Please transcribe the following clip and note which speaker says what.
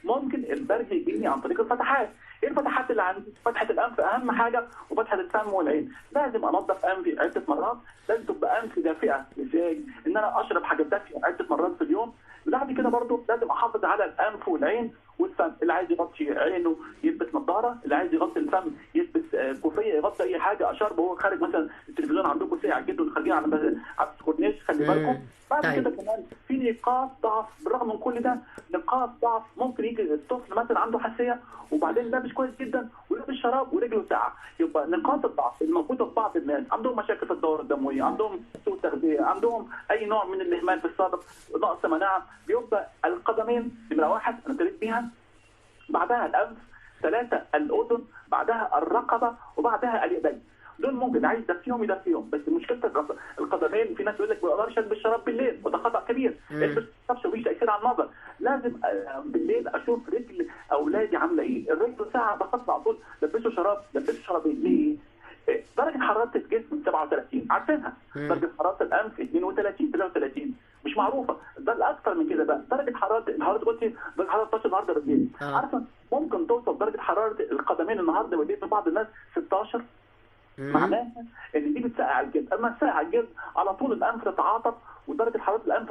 Speaker 1: ممكن البرد يجيني عن طريق الفتحات. ايه الفتحات اللي عندي؟ فتحه الانف اهم حاجه، وفتحه الفم والعين. لازم انظف انفي عده مرات، لازم تبقى انفي دافئه. ازاي؟ ان انا اشرب حاجات دافئه عده مرات في اليوم. بعد كده برضه لازم احافظ على الانف والعين والفم. اللي عايز يغطي عينه يلبس نظاره، اللي عايز يغطي الفم يلبس كوفيه، يغطي اي حاجه اشرب وهو خارج. مثلا التلفزيون عندكم ساعه جدا خارجين على الكورنيش، خلي بالكم. بعد كده
Speaker 2: طيب.
Speaker 1: كمان في نقاط ضعف. بالرغم من كل ده نقاط ضعف، ممكن يجي الطفل مثلا عنده حساسيه وبعدين لابس كويس جدا ولابس شراب ورجله ساقعه. يبقى نقاط الضعف الموجوده في بعض الناس عندهم مشاكل في الدوره الدمويه، عندهم سوء تغذيه، عندهم اي نوع من الاهمال في السابق، نقص مناعه. بيبقى القدمين نمره واحد انا ابتديت بيها، بعدها الانف، ثلاثه الاذن، بعدها الرقبه، وبعدها اليدين. دول ممكن عايز يدفيهم يدفيهم، بس مشكله القدمين في ناس يقول لك ما اقدرش البس شراب بالليل، وده خطا كبير. البس شراب مفيش تاثير على النظر. لازم بالليل اشوف رجل اولادي عامله ايه. الرجل ساعه بخط على طول لبسوا شراب، لبسوا شرابين. ليه؟ درجه حراره الجسم 37 عارفينها، درجه حراره الانف 32 33 مش معروفه. ده الاكثر من كده بقى درجه حراره قلتي درجه حراره 12 النهارده بالليل. عارفه ممكن توصل درجه حراره القدمين النهارده بالليل في بعض الناس 16. معناها ان دي بتسقع الجلد. اما تسقع الجلد على طول الانف تتعاطف، ودرجه حراره الانف